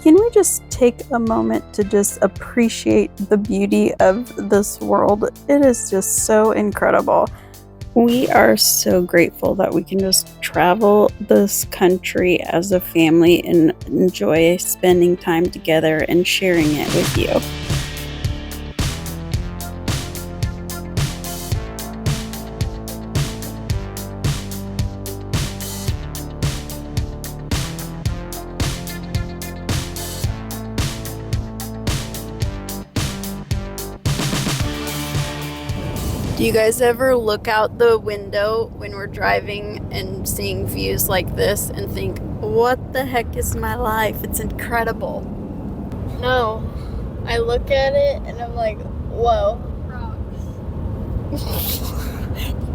Can we just take a moment to just appreciate the beauty of this world? It is just so incredible. We are so grateful that we can just travel this country as a family and enjoy spending time together and sharing it with you. Do you guys ever look out the window when we're driving and seeing views like this and think, what the heck is my life? It's incredible. No. I look at it and I'm like, whoa. Rocks.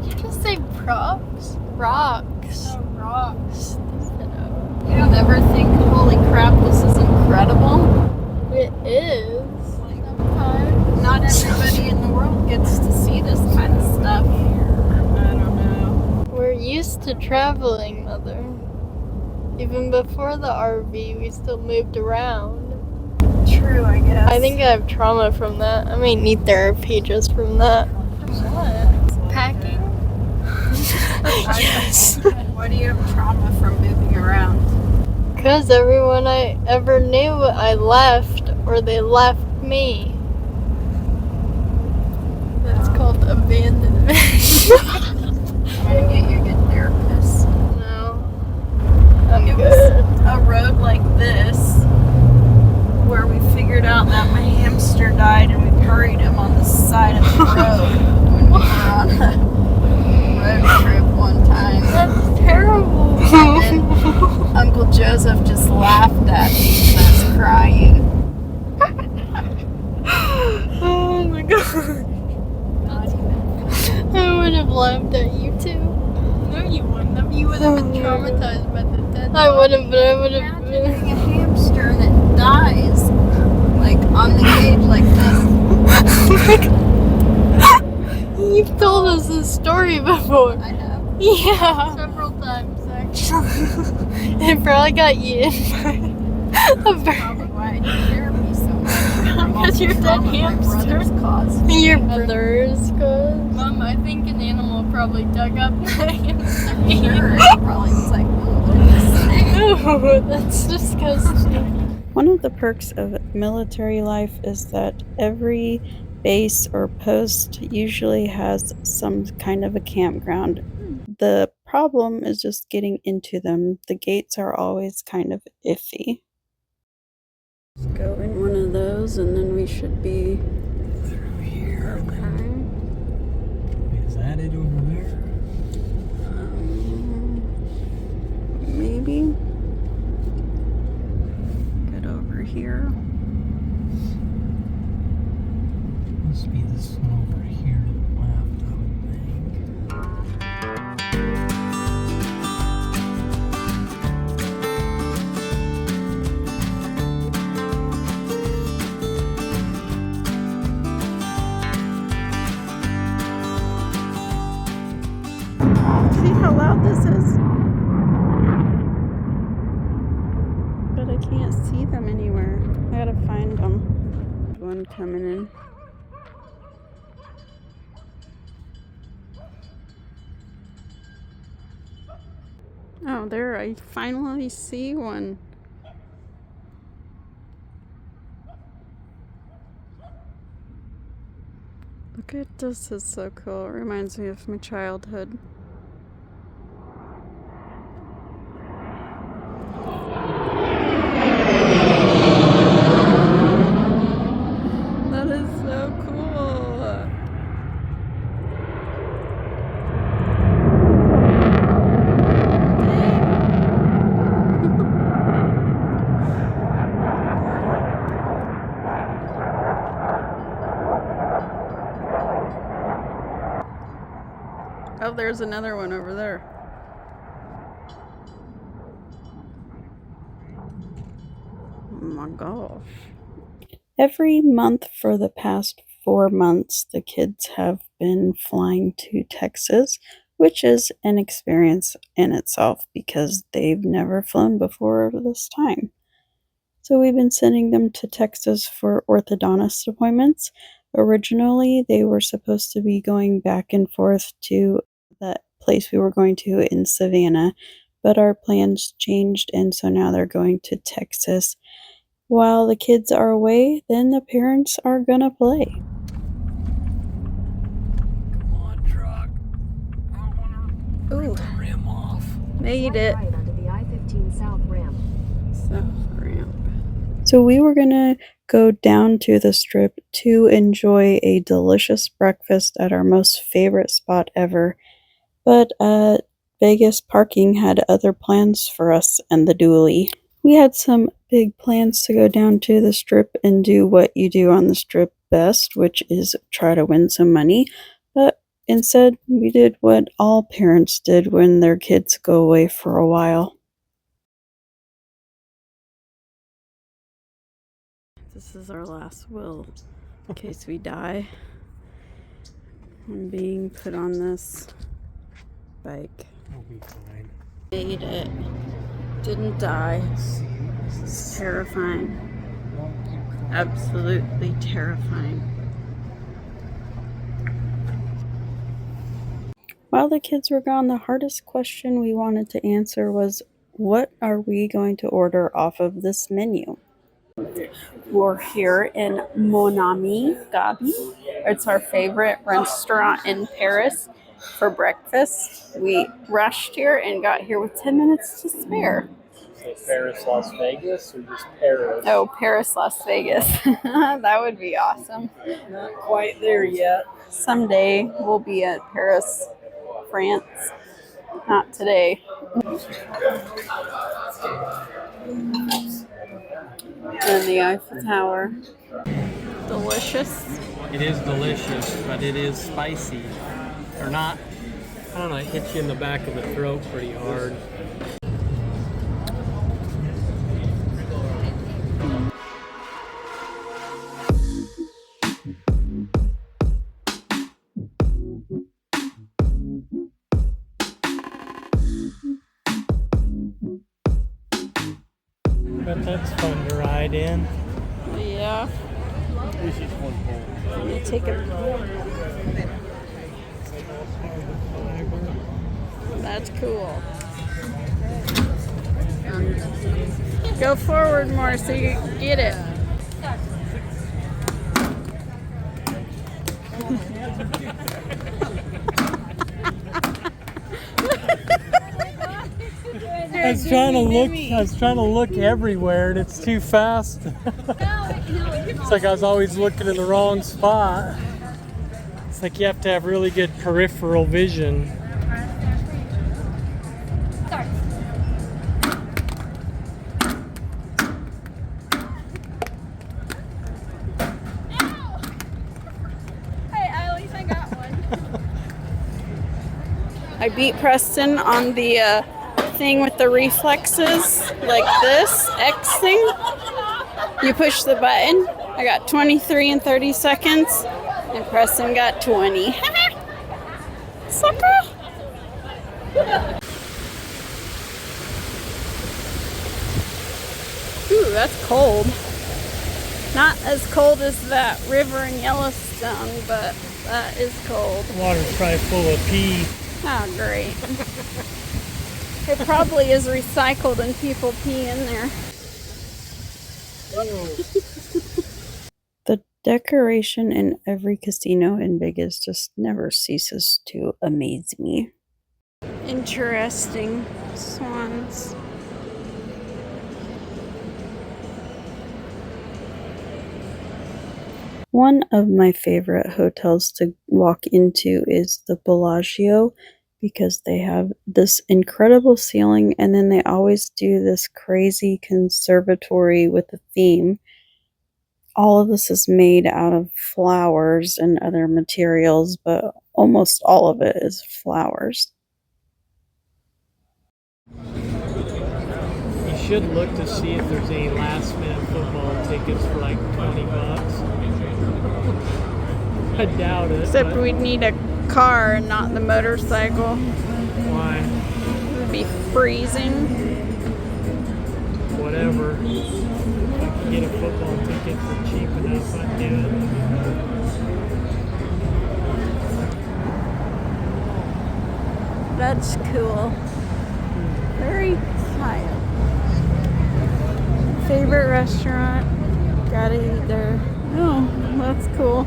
Did you just say props? Rocks. No, rocks. You don't ever think, holy crap, this is incredible? It is. Sometimes. Not everybody in the world gets to see this kind of stuff. I don't know. We're used to traveling, Mother. Even before the RV, we still moved around. True, I guess. I think I have trauma from that. I might need therapy just from that. What? Packing? Yes. Why do you have trauma from moving around? Because everyone I ever knew I left, or they left me. That's called abandonment. I'm gonna get you a good therapist. No. I'm It good. was a road like this where we figured out that my hamster died and we buried him on the side of the road when we were on a road trip one time. That's terrible. And then Uncle Joseph just laughed at me and I was crying. Oh my god. Not even. I would have laughed at you too. No, you wouldn't. You would have been traumatized by the dead I dog. wouldn't, but I would have Imagine been. being a hamster that dies, like on the cage like this. You've told us this story before. I have. Yeah. Several times, actually. It probably got you in Probably why I need therapy so much. Because you're dead My hamster. brother's caused. your brother's cause. Mom, I think an animal probably dug up the hamster. Sure, he probably was like, oh, what is this? No, that's disgusting. One of the perks of military life is that every base or post usually has some kind of a campground. The problem is just getting into them. The gates are always kind of iffy. Let's go in one of those and then we should be Through here. okay. Is that it over there? Maybe. Get over here. Must be this one over here to the left, I would think. See how loud this is? But I can't see them anywhere. I gotta find them. One coming in. Oh, there, I finally see one. Look at this, it's so cool. It reminds me of my childhood. That is so cool. Oh, there's another one over there. Oh my gosh. Every month for the past 4 months, the kids have been flying to Texas, which is an experience in itself because they've never flown before this time. So we've been sending them to Texas for orthodontist appointments. Originally, they were supposed to be going back and forth to that place we were going to in Savannah, but our plans changed, and so now they're going to Texas. While the kids are away, then the parents are gonna play. Come on, truck. I don't want to rip the rim off. Made it. Right onto the I-15 South ramp. So we were gonna go down to the strip to enjoy a delicious breakfast at our most favorite spot ever, but Vegas parking had other plans for us and the dually. We had some big plans to go down to the strip and do what you do on the strip best, which is try to win some money, but instead we did what all parents did when their kids go away for a while. This is our last will in case we die. I'm being put on this bike. We'll be fine. Made it. Didn't die. It's terrifying. Absolutely terrifying. While the kids were gone, the hardest question we wanted to answer was, what are we going to order off of this menu? We're here in Mon Ami Gabi. It's our favorite restaurant in Paris for breakfast. We rushed here and got here with 10 minutes to spare. So Paris, Las Vegas, or just Paris? Oh, Paris, Las Vegas. That would be awesome. Not quite there yet. Someday we'll be at Paris, France. Not today. And the Eiffel Tower. Delicious. It is delicious, but it is spicy. Or not. I don't know, it hits you in the back of the throat pretty hard. But that's fun to ride in. Yeah. This is one hole. Let me take a. That's cool. Go forward more so you get it. I was trying to look everywhere and it's too fast. It's like I was always looking in the wrong spot. It's like you have to have really good peripheral vision. Hey, at least I got one. I beat Preston on the thing with the reflexes, like this X thing. You push the button. I got 23 in 30 seconds, and Preston got 20. Sucker! Ooh, that's cold. Not as cold as that river in Yellowstone, but that is cold. Water's probably full of pee. Oh, great. It probably is recycled and people pee in there. The decoration in every casino in Vegas just never ceases to amaze me. Interesting swans. One of my favorite hotels to walk into is the Bellagio, because they have this incredible ceiling and then they always do this crazy conservatory with a theme. All of this is made out of flowers and other materials, but almost all of it is flowers. You should look to see if there's any last minute football tickets for like $20. I doubt it. Except but we'd need a car and not the motorcycle. why? It would be freezing. Whatever. get for cheap enough, I'd do it. That's cool. Very high. Favorite restaurant? Gotta eat there. Oh, that's cool.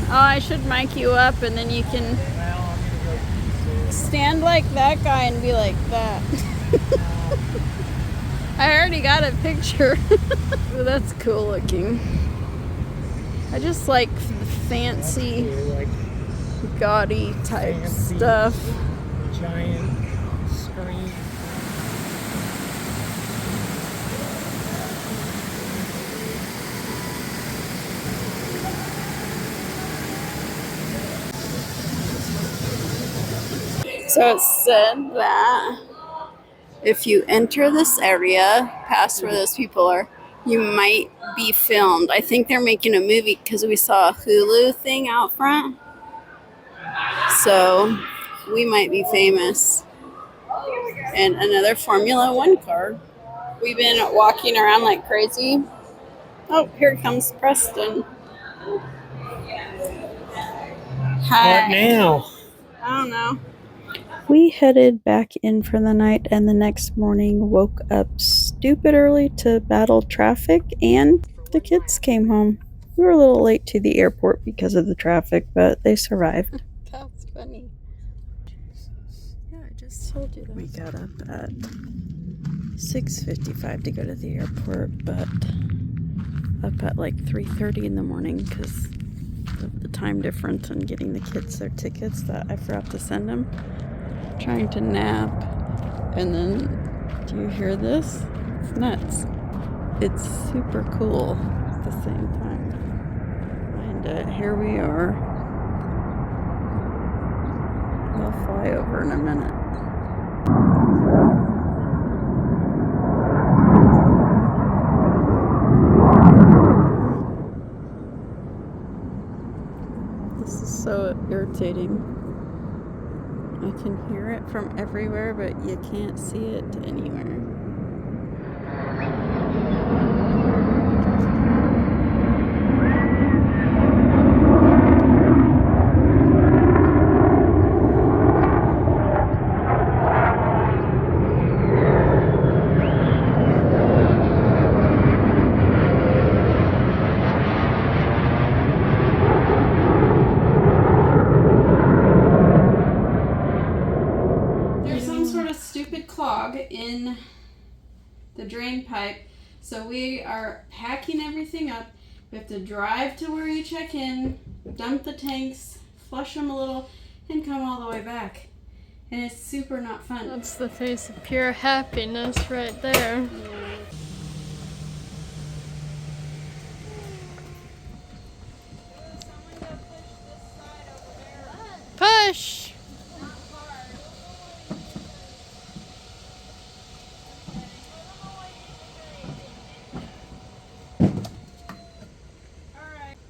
Oh, I should mic you up and then you can stand like that guy and be like that. I already got a picture. Ooh, that's cool looking. I just like the fancy, Like gaudy type fancy stuff. giant screen. So it said that if you enter this area past where those people are, you might be filmed. I think they're making a movie because we saw a Hulu thing out front. So we might be famous. And another Formula One car. We've been walking around like crazy. Oh, here comes Preston. Hi. What now? I don't know. We headed back in for the night and the next morning woke up stupid early to battle traffic and the kids came home. We were a little late to the airport because of the traffic, but they survived. That's funny. Yeah, I just told you that. We got up at 6:55 to go to the airport, but up at like 3:30 in the morning because of the time difference and getting the kids their tickets that I forgot to send them. Trying to nap, and then do you hear this? It's nuts. It's super cool at the same time. And here we are. They'll fly over in a minute. This is so irritating. I can hear it from everywhere, but you can't see it anywhere. Clog in the drain pipe, so we are packing everything up. We have to drive to where you check in, dump the tanks, flush them a little, and come all the way back. And it's super not fun. That's the face of pure happiness right there. Push!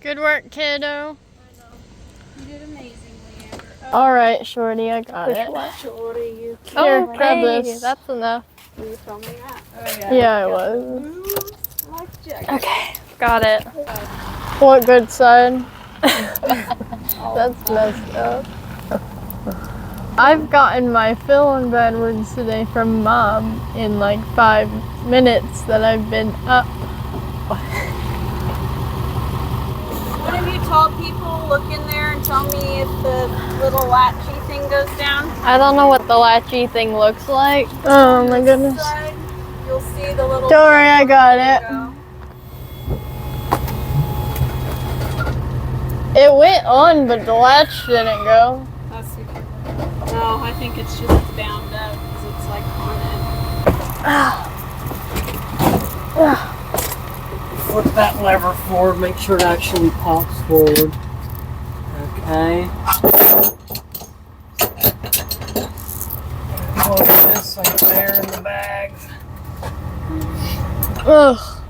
Good work, kiddo. You did amazingly, Amber. Alright, Shorty, I got it. Shorty, you Here, grab this. That's enough. Were you filming that? Oh, Yeah, I was. Life jacket. Okay, got it. What good side? That's messed up. I've gotten my fill in bed words today from Mom in like 5 minutes that I've been up. What have you told people? Look in there and tell me if the little latchy thing goes down. I don't know what the latchy thing looks like. Oh my goodness. Side, you'll see the little. Don't worry, I got it. It went on, but the latch didn't go. That's super. No, I think it's just bound up because it's like on it. flip that lever forward, make sure it actually pops forward. Okay. Plug this like there in the bags. Ugh.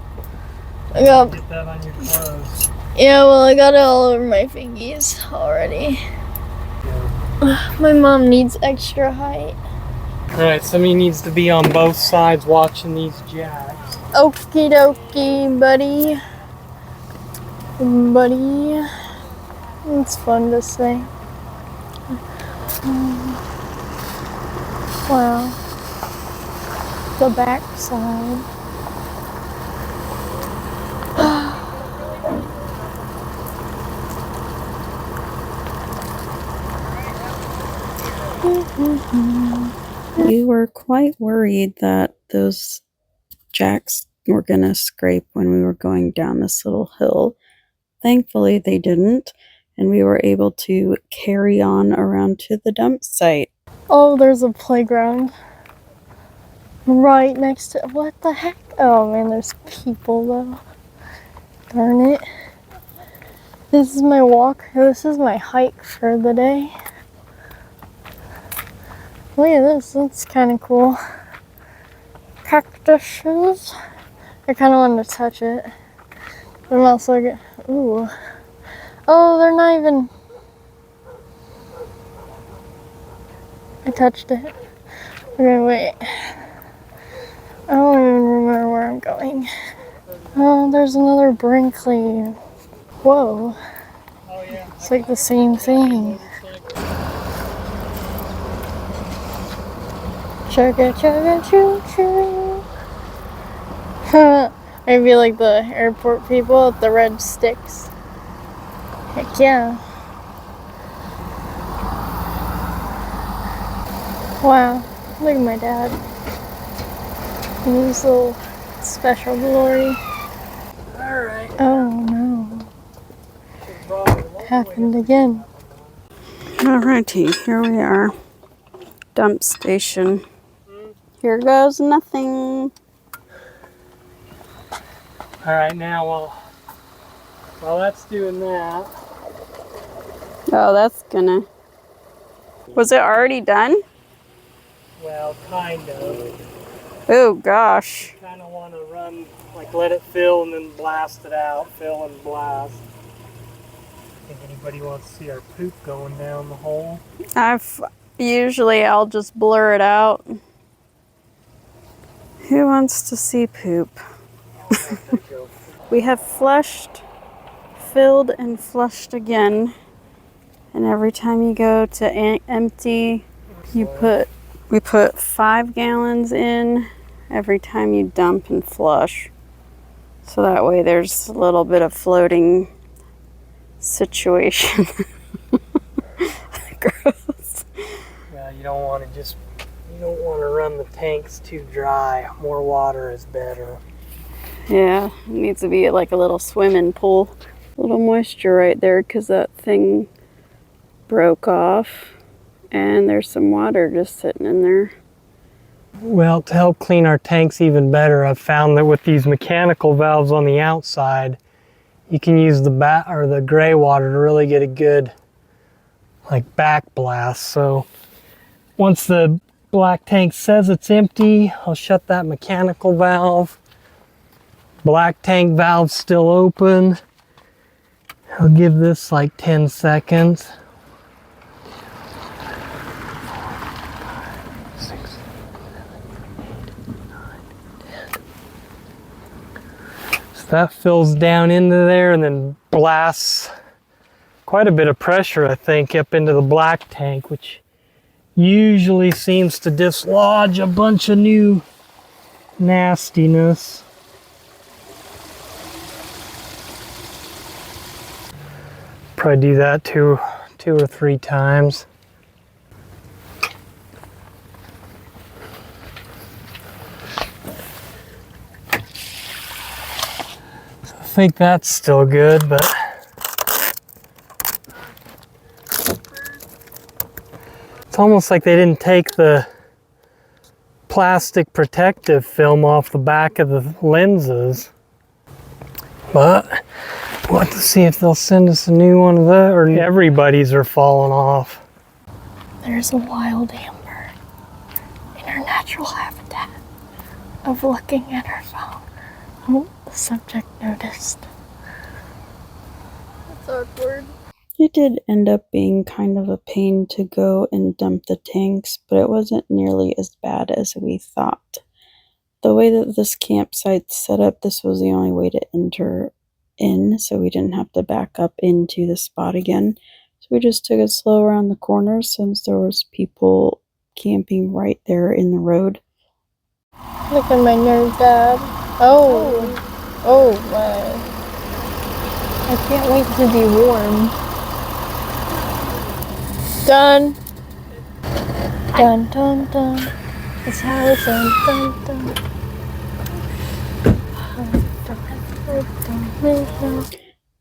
I got. Get that on your clothes. Yeah, well, I got it all over my fingies already. Yeah. My mom needs extra height. Alright, somebody needs to be on both sides watching these jacks. Okie dokie, buddy. Buddy. It's fun to say. Wow. The back side. We were quite worried that those jacks were going to scrape when we were going down this little hill. Thankfully, they didn't, and we were able to carry on around to the dump site. Oh, there's a playground right next to. What the heck? Oh man, there's people though. Darn it. This is my walk. This is my hike for the day. Look at this. That's kind of cool. Cactuses. I kind of wanted to touch it. But I'm also get. Ooh. Oh, they're not even. I touched it. Okay, wait. I don't even remember where I'm going. Oh, there's another Brinkley. Whoa. It's like the same thing. Chugga chugga choo choo. Maybe like the airport people with the red sticks. Heck yeah. Wow, look at my dad. His little special glory. Alright. Oh no. Happened again. Alrighty, here we are. Dump station. Here goes nothing. Alright, now while that's doing that. Oh, that's gonna... Was it already done? Well, kind of. Oh gosh. Kind of want to run, like let it fill and then blast it out. Fill and blast. Think anybody wants to see our poop going down the hole? I'll just blur it out. Who wants to see poop? We have flushed, filled, and flushed again. And every time you go to empty, we put 5 gallons in every time you dump and flush. So that way there's a little bit of floating situation. Gross. Yeah, you don't want to run the tanks too dry. More water is better. Yeah, it needs to be like a little swimming pool. A little moisture right there because that thing broke off and there's some water just sitting in there. Well, to help clean our tanks even better, I've found that with these mechanical valves on the outside, you can use the gray water to really get a good back blast. So once the black tank says it's empty, I'll shut that mechanical valve. Black tank valve still open. I'll give this like 10 seconds. 6, 7, 8, 9, 10. So that fills down into there and then blasts quite a bit of pressure, I think, up into the black tank, which usually seems to dislodge a bunch of new nastiness. Probably do that two or 3 times. So I think that's still good, but it's almost like they didn't take the plastic protective film off the back of the lenses. But we'll have to see if they'll send us a new one of that, or everybody's are falling off. There's a wild amber in her natural habitat of looking at her phone. Oh, the subject noticed. That's awkward. It did end up being kind of a pain to go and dump the tanks, but it wasn't nearly as bad as we thought. The way that this campsite's set up, this was the only way to enter in, so we didn't have to back up into the spot again. So we just took it slow around the corner since there was people camping right there in the road. Look at my nerd dad. Oh my. I can't wait to be warm. Done. Dun dun dun. It's how it's done. Dun dun.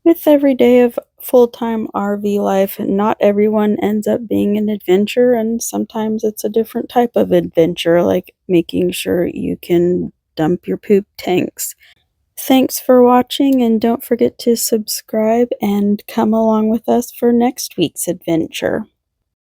With every day of full-time RV life, not everyone ends up being an adventurer, and sometimes it's a different type of adventure, like making sure you can dump your poop tanks. Thanks for watching, and don't forget to subscribe and come along with us for next week's adventure.